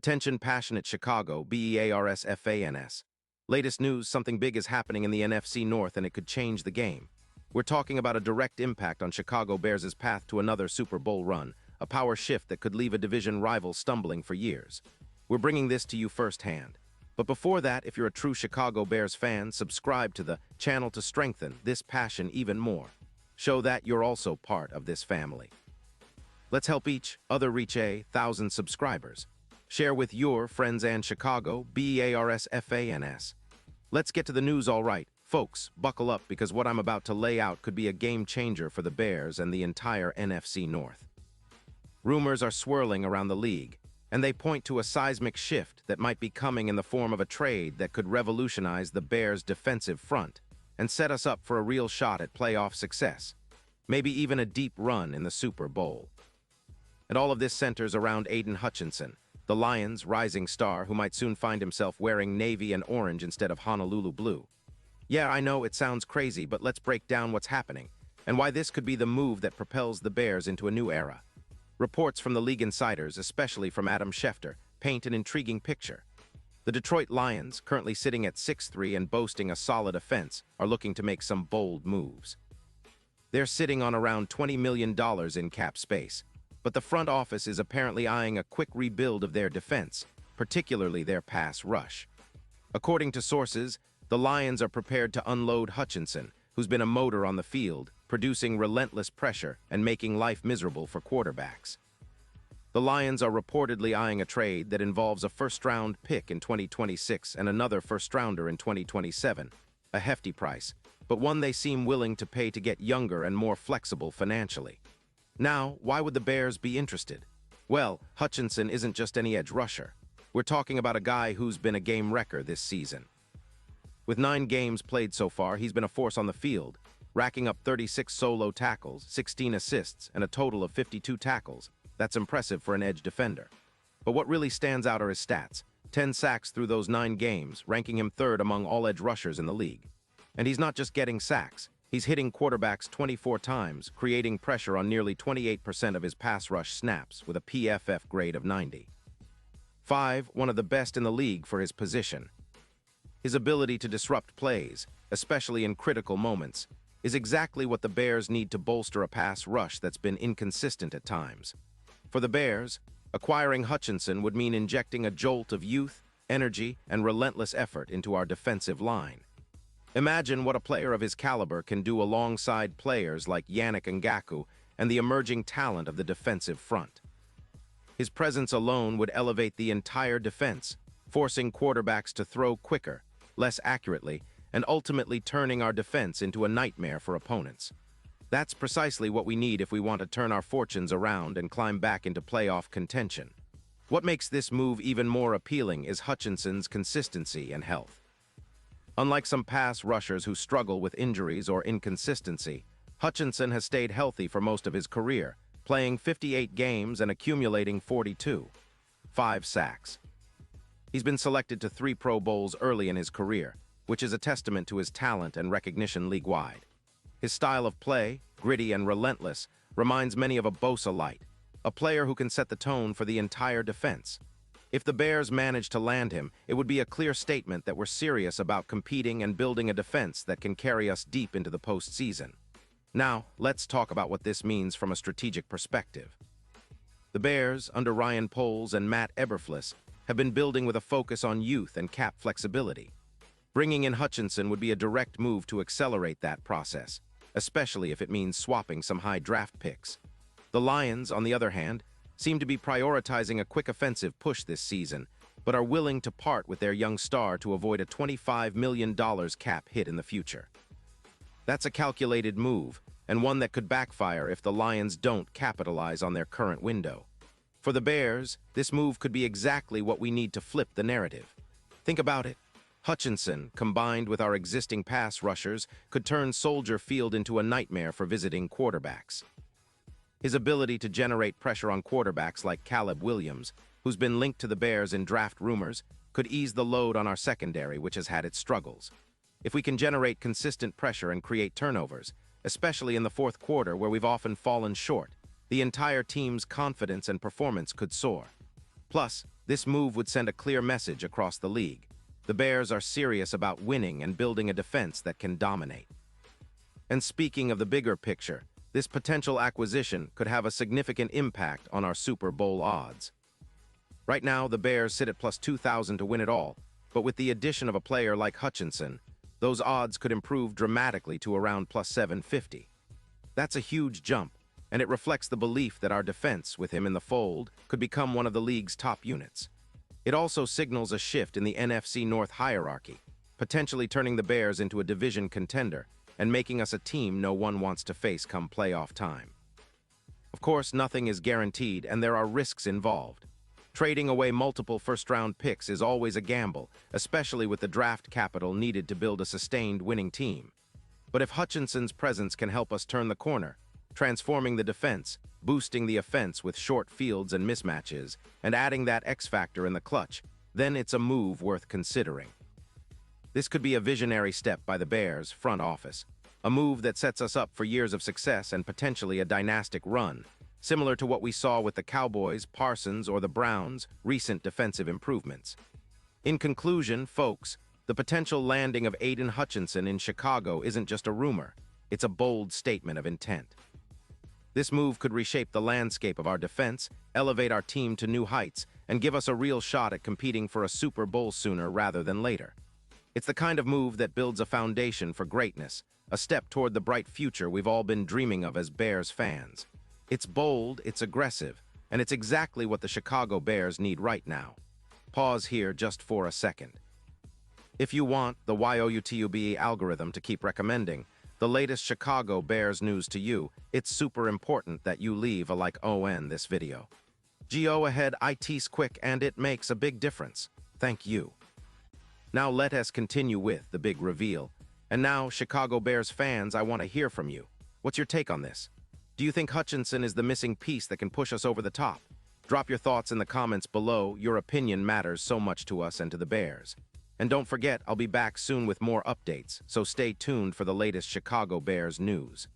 Attention passionate Chicago, Bears fans. Latest news, something big is happening in the NFC North and it could change the game. We're talking about a direct impact on Chicago Bears' path to another Super Bowl run, a power shift that could leave a division rival stumbling for years. We're bringing this to you firsthand. But before that, if you're a true Chicago Bears fan, subscribe to the channel to strengthen this passion even more. Show that you're also part of this family. Let's help each other reach 1,000 subscribers. Share with your friends and Chicago, Bears fans. Let's get to the news, all right. Folks, buckle up because what I'm about to lay out could be a game changer for the Bears and the entire NFC North. Rumors are swirling around the league, and they point to a seismic shift that might be coming in the form of a trade that could revolutionize the Bears' defensive front and set us up for a real shot at playoff success, maybe even a deep run in the Super Bowl. And all of this centers around Aiden Hutchinson, the Lions' rising star who might soon find himself wearing navy and orange instead of Honolulu blue. Yeah, I know it sounds crazy, but let's break down what's happening and why this could be the move that propels the Bears into a new era. Reports from the league insiders, especially from Adam Schefter, paint an intriguing picture. The Detroit Lions, currently sitting at 6-3 and boasting a solid offense, are looking to make some bold moves. They're sitting on around $20 million in cap space, but the front office is apparently eyeing a quick rebuild of their defense, particularly their pass rush. According to sources, the Lions are prepared to unload Hutchinson, who's been a motor on the field, producing relentless pressure and making life miserable for quarterbacks. The Lions are reportedly eyeing a trade that involves a first-round pick in 2026 and another first-rounder in 2027, a hefty price, but one they seem willing to pay to get younger and more flexible financially. Now, why would the Bears be interested? Well, Hutchinson isn't just any edge rusher. We're talking about a guy who's been a game wrecker this season. With 9 games played so far, he's been a force on the field, racking up 36 solo tackles, 16 assists, and a total of 52 tackles. That's impressive for an edge defender. But what really stands out are his stats. 10 sacks through those 9 games, ranking him third among all edge rushers in the league. And he's not just getting sacks. He's hitting quarterbacks 24 times, creating pressure on nearly 28% of his pass rush snaps with a PFF grade of 90. 5, one of the best in the league for his position. His ability to disrupt plays, especially in critical moments, is exactly what the Bears need to bolster a pass rush that's been inconsistent at times. For the Bears, acquiring Hutchinson would mean injecting a jolt of youth, energy, and relentless effort into our defensive line. Imagine what a player of his caliber can do alongside players like Yannick Ngakoue and the emerging talent of the defensive front. His presence alone would elevate the entire defense, forcing quarterbacks to throw quicker, less accurately, and ultimately turning our defense into a nightmare for opponents. That's precisely what we need if we want to turn our fortunes around and climb back into playoff contention. What makes this move even more appealing is Hutchinson's consistency and health. Unlike some pass rushers who struggle with injuries or inconsistency, Hutchinson has stayed healthy for most of his career, playing 58 games and accumulating 42. 5 sacks. He's been selected to 3 Pro Bowls early in his career, which is a testament to his talent and recognition league-wide. His style of play, gritty and relentless, reminds many of a Bosa light, a player who can set the tone for the entire defense. If the Bears manage to land him, it would be a clear statement that we're serious about competing and building a defense that can carry us deep into the postseason. Now, let's talk about what this means from a strategic perspective. The Bears, under Ryan Poles and Matt Eberflus, have been building with a focus on youth and cap flexibility. Bringing in Hutchinson would be a direct move to accelerate that process, especially if it means swapping some high draft picks. The Lions, on the other hand, seem to be prioritizing a quick offensive push this season, but are willing to part with their young star to avoid a $25 million cap hit in the future. That's a calculated move, and one that could backfire if the Lions don't capitalize on their current window. For the Bears, this move could be exactly what we need to flip the narrative. Think about it. Hutchinson, combined with our existing pass rushers, could turn Soldier Field into a nightmare for visiting quarterbacks. His ability to generate pressure on quarterbacks like Caleb Williams, who's been linked to the Bears in draft rumors, could ease the load on our secondary, which has had its struggles. If we can generate consistent pressure and create turnovers, especially in the fourth quarter where we've often fallen short, the entire team's confidence and performance could soar. Plus, this move would send a clear message across the league. The Bears are serious about winning and building a defense that can dominate. And speaking of the bigger picture, this potential acquisition could have a significant impact on our Super Bowl odds. Right now, the Bears sit at plus 2,000 to win it all, but with the addition of a player like Hutchinson, those odds could improve dramatically to around plus 750. That's a huge jump, and it reflects the belief that our defense, with him in the fold, could become one of the league's top units. It also signals a shift in the NFC North hierarchy, potentially turning the Bears into a division contender and making us a team no one wants to face come playoff time. Of course, nothing is guaranteed, and there are risks involved. Trading away multiple first-round picks is always a gamble, especially with the draft capital needed to build a sustained winning team. But if Hutchinson's presence can help us turn the corner, transforming the defense, boosting the offense with short fields and mismatches, and adding that X factor in the clutch, then it's a move worth considering. This could be a visionary step by the Bears' front office, a move that sets us up for years of success and potentially a dynastic run, similar to what we saw with the Cowboys, Parsons, or the Browns' recent defensive improvements. In conclusion, folks, the potential landing of Aiden Hutchinson in Chicago isn't just a rumor, it's a bold statement of intent. This move could reshape the landscape of our defense, elevate our team to new heights, and give us a real shot at competing for a Super Bowl sooner rather than later. It's the kind of move that builds a foundation for greatness, a step toward the bright future we've all been dreaming of as Bears fans. It's bold, it's aggressive, and it's exactly what the Chicago Bears need right now. Pause here just for a second. If you want the YouTube algorithm to keep recommending the latest Chicago Bears news to you, it's super important that you leave a like on this video. Go ahead, it's quick and it makes a big difference. Thank you. Now let us continue with the big reveal. And now, Chicago Bears fans, I want to hear from you. What's your take on this? Do you think Hutchinson is the missing piece that can push us over the top? Drop your thoughts in the comments below. Your opinion matters so much to us and to the Bears. And don't forget, I'll be back soon with more updates, so stay tuned for the latest Chicago Bears news.